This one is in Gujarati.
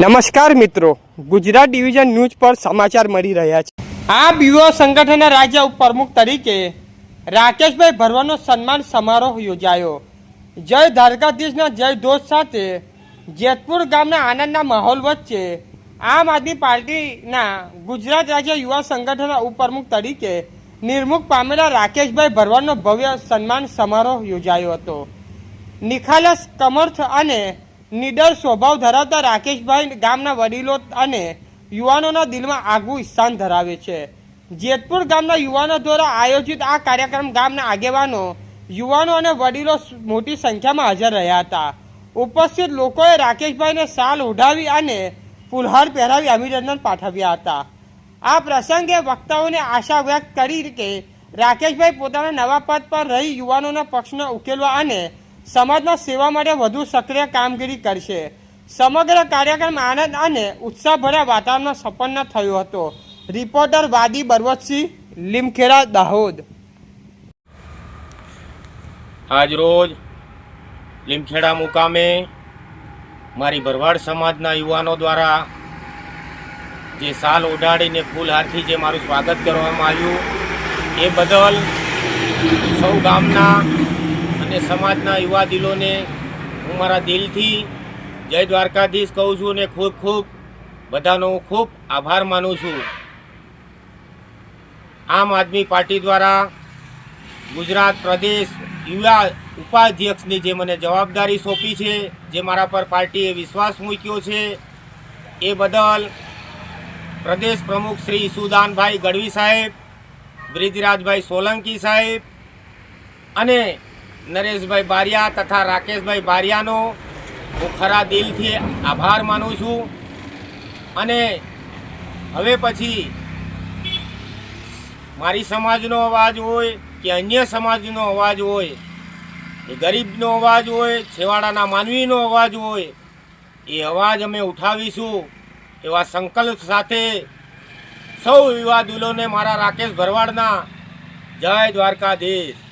નમસ્કાર મિત્રો, ગુજરાત ડિવિઝન ન્યૂઝ પર સમાચાર મળી રહ્યા છે। આ યુવા સંગઠનના રાજ્ય ઉપપ્રમુખ તરીકે રાકેશભાઈ ભરવાનો સન્માન સમારોહ યોજાયો। જય દ્વારકાધીશના જય ઘોષ સાથે જેતપુર ગામના આનંદના માહોલ વચ્ચે આમ આદમી પાર્ટીના ગુજરાત રાજ્ય યુવા સંગઠનના ઉપપ્રમુખ તરીકે નિમણૂક પામેલા રાકેશભાઈ ભરવાનો ભવ્ય સન્માન સમારોહ યોજાયો હતો। નિખાલસ કમર્થ અને નિડર સ્વભાવ ધરાવતા રાકેશભાઈ ગામના વડીલો અને યુવાનોના દિલમાં આગવું સ્થાન ધરાવે છે। જેતપુર ગામના યુવાનો દ્વારા આયોજિત આ કાર્યક્રમ ગામના આગેવાનો, યુવાનો અને વડીલો મોટી સંખ્યામાં હાજર રહ્યા હતા। ઉપસ્થિત લોકોએ રાકેશભાઈને શાલ ઓઢાવી અને ફૂલહાર પહેરાવી અભિનંદન પાઠવ્યા હતા। આ પ્રસંગે વક્તાઓને આશા વ્યક્ત કરી કે રાકેશભાઈ પોતાના નવા પદ પર રહી યુવાનોના પક્ષને ઉકેલવા અને સમાજના સેવા માટે વધુ સક્રિય કામગીરી કરશે। સમગ્ર કાર્યક્રમ આનંદ અને ઉત્સાહભર્યા વાતાવરણમાં સંપન્ન થયો હતો। રિપોર્ટર વાદી બરવતસિંહ, લીમખેડા, દાહોદ। આજ રોજ લીમખેડા મુકામે મારી ભરવાડ સમાજના યુવાનો દ્વારા જે શાલ ઓઢાડીને ફૂલહારથી જે મારું સ્વાગત કરવામાં આવ્યું એ બદલ સૌ ગામના અને સમાજના યુવા દિલોને હું મારા દિલથી જય દ્વારકાધીશ કહું છું અને ખૂબ ખૂબ બધાનો હું ખૂબ આભાર માનું છું। આમ આદમી પાર્ટી દ્વારા ગુજરાત પ્રદેશ યુવા ઉપાધ્યક્ષની જે મને જવાબદારી સોંપી છે, જે મારા પર પાર્ટીએ વિશ્વાસ મૂક્યો છે, એ બદલ પ્રદેશ પ્રમુખ શ્રી ઈસુદાનભાઈ ગઢવી સાહેબ, બ્રિજરાજભાઈ સોલંકી સાહેબ અને નરેશભાઈ બારિયા તથા રાકેશભાઈ બારિયાનો હું ખરા દિલથી આભાર માનું છું। અને હવે પછી મારી સમાજનો અવાજ હોય કે અન્ય સમાજનો અવાજ હોય, એ ગરીબનો અવાજ હોય, છેવાડાના માનવીનો અવાજ હોય, એ અવાજ અમે ઉઠાવીશું એવા સંકલ્પ સાથે સૌ યુવા દિલોને મારા રાકેશ ભરવાડના જય દ્વારકાધીશ।